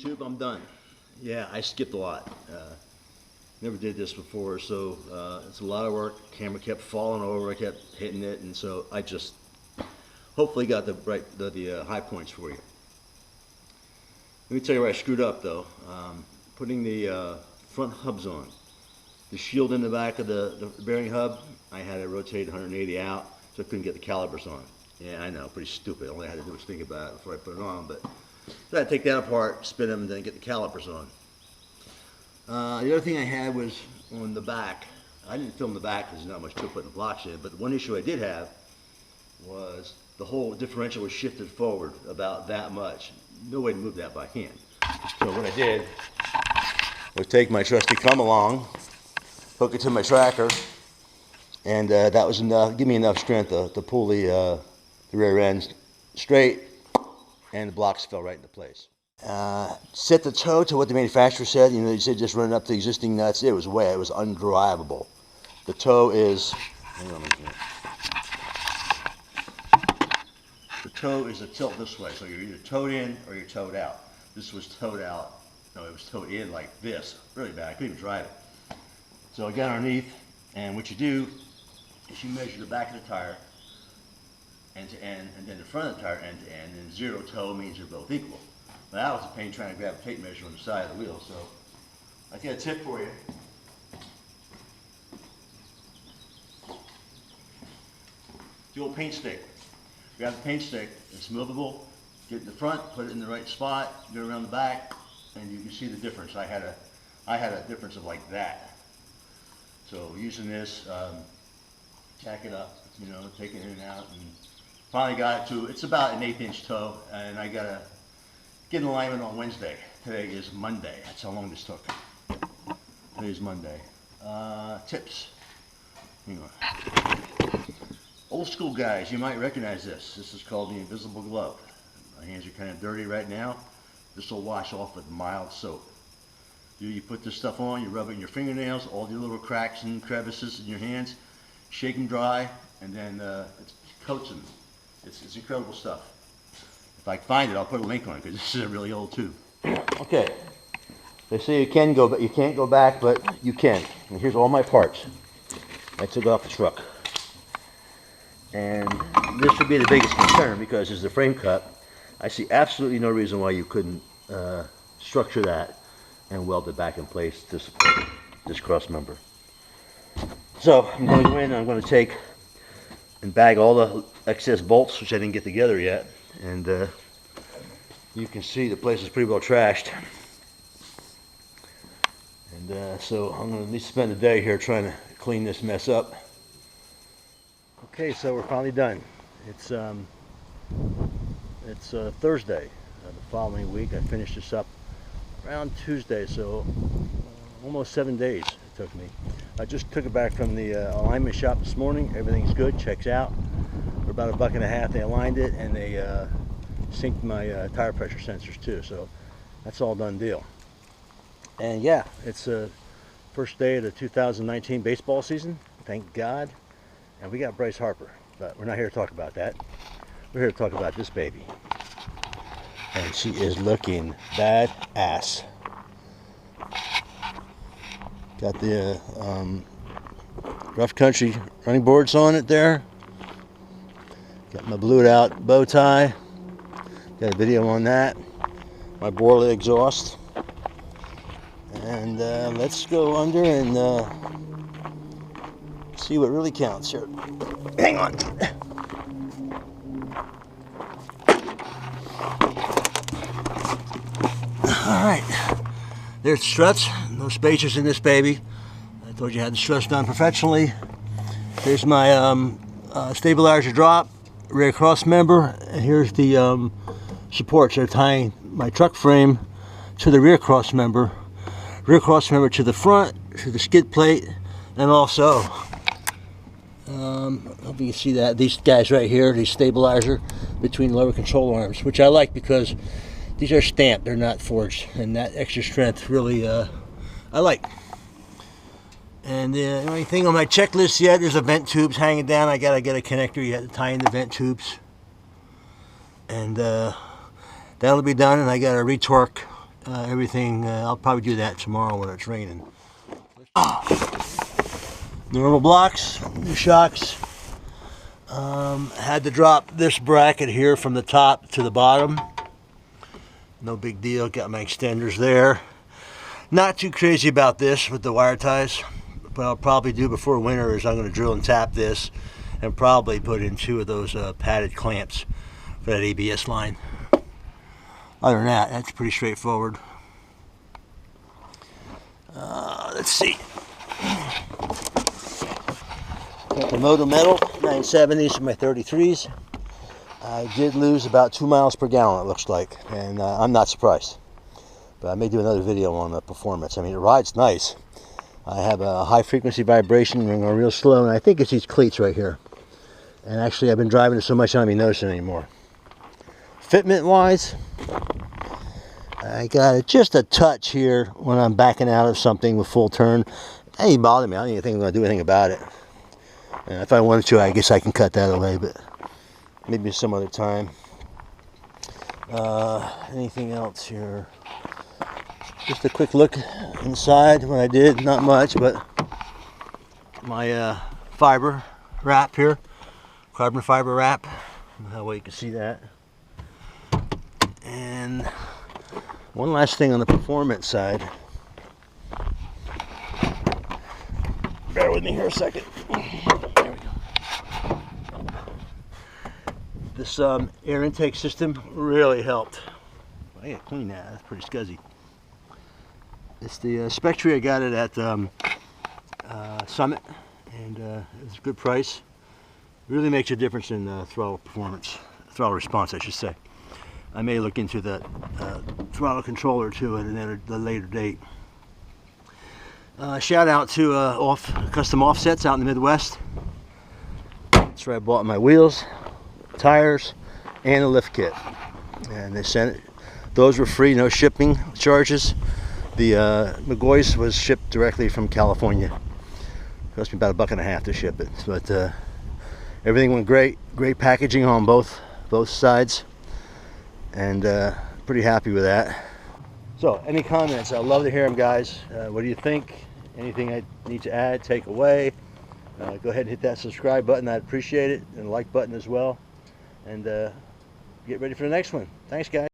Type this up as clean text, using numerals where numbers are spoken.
YouTube, I'm done. Yeah, I skipped a lot. Never did this before, so it's a lot of work. Camera kept falling over, I kept hitting it, and so I just hopefully got the high points for you. Let me tell you where I screwed up though. Putting the front hubs on. The shield in the back of the bearing hub, I had it rotated 180 out, so I couldn't get the calipers on. Yeah, I know, pretty stupid. All I had to do was think about it before I put it on, but so I had to take that apart, spin them, and then get the calipers on. The other thing I had was on the back. I didn't film the back because there's not much to putting the blocks in, but the one issue I did have was the whole differential was shifted forward about that much. No way to move that by hand. So what I did was take my trusty come along, hook it to my tracker, and that was enough, give me enough strength to pull the rear end straight, and the blocks fell right into place. Set the toe to what the manufacturer said. You know, he said just run it up the existing nuts. It was undrivable. The toe is, hang on a minute. The toe is a tilt this way, so you're either towed in or you're towed out. This was towed out. No, it was towed in like this. Really bad. I couldn't even drive it. So I got underneath, and what you do is you measure the back of the tire end to end, and then the front of the tire end to end, and zero toe means they're both equal. Now that was a pain trying to grab a tape measure on the side of the wheel, so I got a tip for you. The old paint stick. Grab the paint stick, it's movable, get it in the front, put it in the right spot, go around the back, and you can see the difference. I had a difference of like that. So using this, tack it up, you know, taking it in and out, and finally got it to, it's about an 1/8 inch toe, and I got to get an alignment on Wednesday. Today is Monday. That's how long this took. Today's Monday. Tips. Hang on. Old school guys, you might recognize this. This is called the invisible glove. My hands are kind of dirty right now. This will wash off with mild soap. You put this stuff on, you rub it in your fingernails, all the little cracks and crevices in your hands, shake them dry, and then it coats them. It's incredible stuff. If I find it, I'll put a link on it because this is a really old tube. Okay, they say you can go, but you can't go back, but you can. And here's all my parts I took off the truck. And this would be the biggest concern because there's the frame cut. I see absolutely no reason why you couldn't structure that and weld it back in place to support this cross member. So I'm going to go in and I'm going to take and bag all the excess bolts, which I didn't get together yet. And you can see the place is pretty well trashed. And so I'm going to at least spend a day here trying to clean this mess up. Okay, so we're finally done. It's Thursday, the following week. I finished this up around Tuesday, so almost 7 days it took me. I just took it back from the alignment shop this morning. Everything's good, checks out. For about $1.50 they aligned it, and they synced my tire pressure sensors too, so that's all done deal. And yeah, it's the first day of the 2019 baseball season, thank God. And we got Bryce Harper, but we're not here to talk about that. We're here to talk about this baby. And she is looking badass. Got the rough country running boards on it there. Got my blued out bow tie. Got a video on that. My Borla exhaust. And let's go under and see what really counts here. Hang on. All right. There's the struts. No spacers in this baby. I told you I had the struts done professionally. Here's my stabilizer drop, rear cross member, and here's the supports. They're tying my truck frame to the rear cross member to the front, to the skid plate, and also hope you can see that these guys right here, these stabilizer between lower control arms, which I like because these are stamped, they're not forged, and that extra strength really I like. And the only thing on my checklist yet is the vent tubes hanging down. I gotta get a connector yet to tie in the vent tubes, and that'll be done. And I gotta retorque everything. I'll probably do that tomorrow when it's raining. Normal blocks, new shocks. Had to drop this bracket here from the top to the bottom. No big deal. Got my extenders there. Not too crazy about this with the wire ties. What I'll probably do before winter is I'm going to drill and tap this and probably put in 2 of those padded clamps for that ABS line. Other than that, that's pretty straightforward. Let's see. Got the Moto Metal 970s for my 33s. I did lose about 2 miles per gallon, it looks like, and I'm not surprised. But I may do another video on the performance. I mean, it rides nice. I have a high frequency vibration and going real slow, and I think it's these cleats right here. And actually, I've been driving it so much I don't even notice it anymore. Fitment wise, I got just a touch here when I'm backing out of something with full turn. That ain't bother me. I don't even think I'm going to do anything about it. And if I wanted to, I guess I can cut that away, but maybe some other time. Anything else here? Just a quick look inside. What I did, not much, but my fiber wrap here, carbon fiber wrap. That way you can see that. And one last thing on the performance side. Bear with me here a second. There we go. This air intake system really helped. I gotta clean that. That's pretty scuzzy. It's the Spectre. I got it at Summit, and it's a good price. Really makes a difference in throttle performance, throttle response, I should say. I may look into the throttle controller too at a later date. Shout out to Custom Offsets out in the Midwest. That's where I bought my wheels, tires, and a lift kit. And they sent it. Those were free, no shipping charges. The McGoy's was shipped directly from California. It cost me about $1.50 to ship it, but everything went great. Great packaging on both sides, and pretty happy with that. So, any comments? I'd love to hear them, guys. What do you think? Anything I need to add, take away? Go ahead and hit that subscribe button. I'd appreciate it, and the like button as well. And get ready for the next one. Thanks, guys.